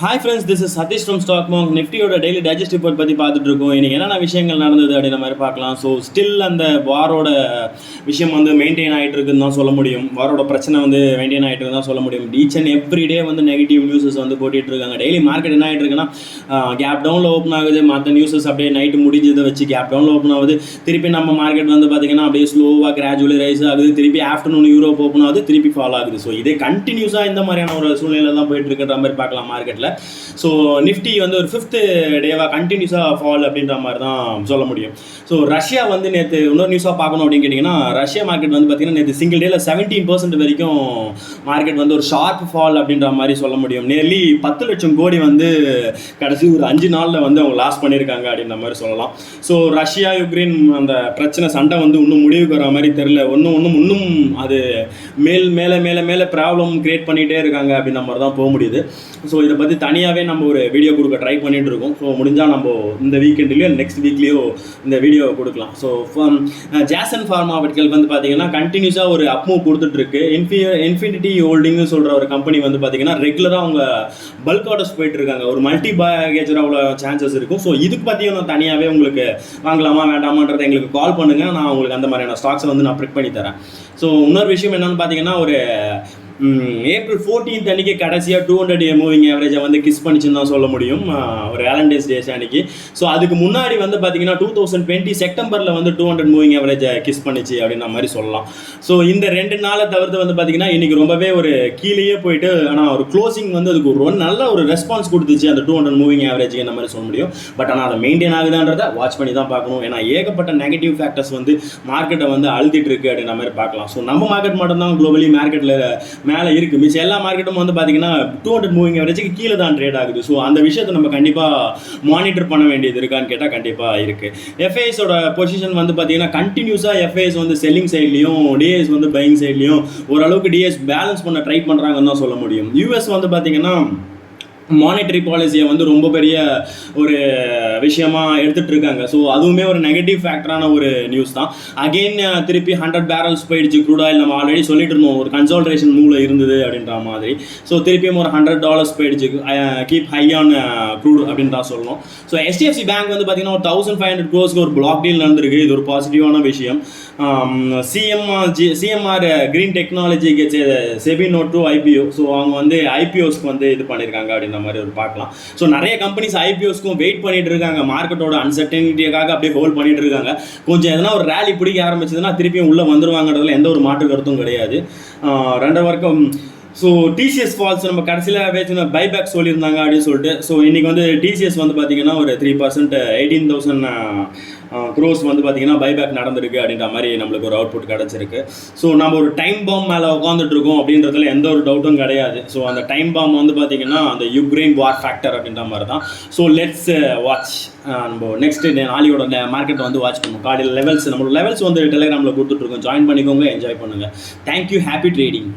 Hi friends, this is Satish from stock mark. நிஃப்டியோட daily digest report பற்றி பார்த்துட்டு இருக்கோம். இன்றைக்கி என்னென்ன விஷயங்கள் நடந்தது அப்படின்ற மாதிரி பார்க்கலாம். ஸோ ஸ்டில் அந்த வாரோட விஷயம் வந்து மெயின்டைன் ஆகிட்டு இருக்குன்னு தான் சொல்ல முடியும். வாரோட பிரச்சனை வந்து மெயின்டைன் ஆகிட்டு இருக்குன்னு தான் சொல்ல முடியும். ஈச் அண்ட் எவ்ரி டே வந்து நெகட்டிவ் நியூஸஸ் வந்து போட்டிட்டு இருக்காங்க. டெய்லி மார்க்கெட் என்ன ஆகிட்டு இருக்குன்னா, கேப் டவுனில் ஓப்பன் ஆகுது. மற்ற நியூஸஸ் அப்படியே நைட்டு முடிஞ்சதை வச்சு கேப் டவுனில் ஓப்பன் ஆகுது. திருப்பி நம்ம மார்க்கெட் வந்து பார்த்திங்கன்னா அப்படியே ஸ்லோவாக கிராஜுவலி ரைஸ் ஆகுது. திருப்பி ஆஃப்டர்நூன் யூரோப் ஓப்பன் ஆகுது, திருப்பி ஃபால் ஆகுது. ஸோ இதே கண்டினியூஸாக இந்த மாதிரியான ஒரு சூழ்நிலை தான் போயிட்டு இருக்கிற மாதிரி பார்க்கலாம் மார்க்கெட்டில். ஸோ நிஃப்டி வந்து ஒரு 5th டேவாக கண்டினியூஸாக ஃபால் அப்படின்ற மாதிரி தான் சொல்ல முடியும். ஸோ ரஷ்யா வந்து நேற்று இன்னொரு நியூஸாக பார்க்கணும் அப்படின்னு கேட்டிங்கன்னா, ரஷ்யா மார்க்கெட் வந்து பார்த்திங்கன்னா நேற்று சிங்கிள் டேயில் 17% வரைக்கும் மார்க்கெட் வந்து ஒரு ஷார்ப் ஃபால் அப்படின்ற மாதிரி சொல்ல முடியும். நியர்லி 10 லட்சம் கோடி வந்து கடைசி ஒரு 5 நாளில் வந்து அவங்க லாஸ் பண்ணியிருக்காங்க அப்படின்ற மாதிரி சொல்லலாம். ஸோ ரஷ்யா யுக்ரைன் அந்த பிரச்சனை சண்டை வந்து இன்னும் முடிவுக்கு வர மாதிரி தெரில. இன்னும் அது மேலே ப்ராப்ளம் கிரியேட் பண்ணிகிட்டே இருக்காங்க அப்படின்ற மாதிரி தான் போக முடியுது. ஸோ இதை பற்றி தனியாகவே நம்ம ஒரு வீடியோ கொடுக்க ட்ரை பண்ணிட்டு இருக்கோம். ஸோ முடிஞ்சால் நம்ம இந்த வீக்கெண்ட்லேயோ நெக்ஸ்ட் வீக்லேயோ இந்த வீடியோ கொடுக்கலாம். ஸோ ஜாசன் ஃபார்மாவெட்டிக்கல் வந்து பார்த்தீங்கன்னா கண்டினியூஸாக ஒரு அப்மூவ் கொடுத்துட்ருக்கு. இன்ஃபினிட்டி ஹோல்டிங்னு சொல்கிற ஒரு கம்பெனி வந்து பார்த்தீங்கன்னா ரெகுலராக அவங்க பல்க் ஆர்டர்ஸ் போயிட்டு இருக்காங்க. ஒரு மல்டி பேக்கேஜர் அவ்வளோ சான்சஸ் இருக்கும். ஸோ இதுக்கு பற்றியும் நான் தனியாகவே உங்களுக்கு வாங்கலாமா வேண்டாமான்றதை எங்களுக்கு கால் பண்ணுங்கள். நான் உங்களுக்கு அந்த மாதிரியான ஸ்டாக்ஸை வந்து நான் ப்ரிக் பண்ணி தரேன். ஸோ இன்னொரு விஷயம் என்னென்னு பார்த்தீங்கன்னா, ஒரு ஏப்ரல் 14th அன்றைக்கி கடைசியாக 200 மூவிங் ஆவரேஜை வந்து கிஸ் பண்ணிச்சுன்னு தான் சொல்ல முடியும், ஒரு வேலண்டைன்ஸ் டேஸ் அன்றைக்கி. ஸோ அதுக்கு முன்னாடி வந்து பார்த்தீங்கன்னா 2020 செப்டம்பரில் வந்து 200 மூவிங் ஆவரேஜை கிஸ் பண்ணிச்சு அப்படின்ற மாதிரி சொல்லலாம். ஸோ இந்த 2 நாளை தவிர்த்து வந்து பார்த்தீங்கன்னா இன்றைக்கி ரொம்பவே ஒரு கீழேயே போயிட்டு, ஆனால் ஒரு க்ளோசிங் வந்து அதுக்கு ஒரு நல்ல ஒரு ரெஸ்பான்ஸ் கொடுத்துச்சு அந்த 200 மூவிங் ஆவரேஜ் இந்த மாதிரி சொல்ல முடியும். பட் ஆனால் அதை மெயின்டைன் ஆகுதான்றதை வாட்ச் பண்ணி தான் பார்க்கணும். ஏன்னா ஏகப்பட்ட நெகட்டிவ் ஃபேக்டர்ஸ் வந்து மார்க்கெட்டை வந்து அழுத்திட்டு இருக்கு அப்படின்ற மாதிரி பார்க்கலாம். ஸோ நம்ம மார்க்கெட் மட்டும்தான் குளோபலி மார்க்கெட்டில் மேலே இருக்குது. மிச்சம் எல்லா மார்க்கெட்டும் வந்து பார்த்தீங்கன்னா 200 மூவிங் ஆவரேஜுக்கு கீழே தான் ட்ரேட் ஆகுது. ஸோ அந்த விஷயத்தை நம்ம கண்டிப்பாக மானிட்டர் பண்ண வேண்டியது இருக்கான்னு கேட்டால் கண்டிப்பாக இருக்குது. எஃப்ஐஎஸோட பொசிஷன் வந்து பார்த்தீங்கன்னா கண்டினியூஸாக எஃப்ஐஎஸ் வந்து செல்லிங் சைட்லையும் டிஎஸ் வந்து பையிங் சைட்லையும் ஓரளவுக்கு டிஎஸ் பேலன்ஸ் பண்ண ட்ரை பண்ணுறாங்கன்னு தான் சொல்ல முடியும். யூஎஸ் வந்து பார்த்தீங்கன்னா மானிட்டரி பாலிசியை வந்து ரொம்ப பெரிய ஒரு விஷயமாக எடுத்துகிட்டு இருக்காங்க. ஸோ அதுவுமே ஒரு நெகட்டிவ் ஃபேக்டரான ஒரு நியூஸ் தான். அகெயின் திருப்பி 100 barrels போயிடுச்சு க்ரூட் ஆயில். நம்ம ஆல்ரெடி சொல்லிட்டு இருந்தோம் ஒரு கன்சால்ட்ரேஷன் மூவில் இருந்தது அப்படின்ற மாதிரி. ஸோ திருப்பியும் ஒரு $100 போயிடுச்சு. கீப் ஹை ஆன் க்ரூட் அப்படின்னு தான் சொல்லணும். ஸோ HDFC பேங்க் வந்து பார்த்தீங்கன்னா ஒரு 1500 crores ஒரு பிளாக் டீல் நடந்திருக்கு. இது ஒரு பாசிட்டிவான விஷயம். சிஎம்ஆர் கிரீன் டெக்னாலஜிக்கு SEBI nod to IPO. So அவங்க வந்து ஐபிஓஸ்க்கு வந்து இது பண்ணியிருக்காங்க அப்படின்னு மாதிரி ஒரு பார்க்கலாம். ஸோ நிறைய கம்பெனிஸ் ஐபிஓஸ்க்கும் வெயிட் பண்ணிட்டு இருக்காங்க. மார்க்கெட்டோட அன்சர்டனிட்டியாக அப்படியே ஹோல்ட் பண்ணிட்டு இருக்காங்க. கொஞ்சம் எதனா ஒரு ரேலி பிடிக்க ஆரம்பிச்சதுன்னா திருப்பியும் உள்ளே வந்துருவாங்கிறதுல எந்த ஒரு மாற்று கருத்தும் கிடையாது. 2 வரைக்கும் ஸோ டிசிஎஸ் ஃபால்ஸ் நம்ம கடைசியில் பேசின பைபேக் சொல்லியிருந்தாங்க அப்படின்னு சொல்லிட்டு. ஸோ இன்றைக்கி வந்து டிசிஎஸ் வந்து பார்த்திங்கன்னா ஒரு 3% 18,000 crores வந்து பார்த்திங்கன்னா பைபேக் நடந்திருக்கு அப்படின்ற மாதிரி நம்மளுக்கு ஒரு அவுட்புட் கிடச்சிருக்கு. ஸோ நம்ம ஒரு டைம் பாம் மேலே உட்காந்துட்டு இருக்கோம் அப்படின்றதுல எந்த ஒரு டவுட்டும் கிடையாது. ஸோ அந்த டைம் பாம் வந்து பார்த்திங்கன்னா அந்த யுக்ரைன் வார் ஃபேக்டர் அப்படின்ற மாதிரி தான். So let's watch. நம்ம நெக்ஸ்ட் நாளையோட மார்க்கெட் வந்து வாட்ச் பண்ணுவோம். காலையில் லெவல்ஸ் நம்மளோட லெவல்ஸ் வந்து டெலிகிராமில் கொடுத்துட்ருக்கோம். ஜாயின் பண்ணிக்கோங்க, என்ஜாய் பண்ணுங்கள். தேங்க்யூ. Happy trading.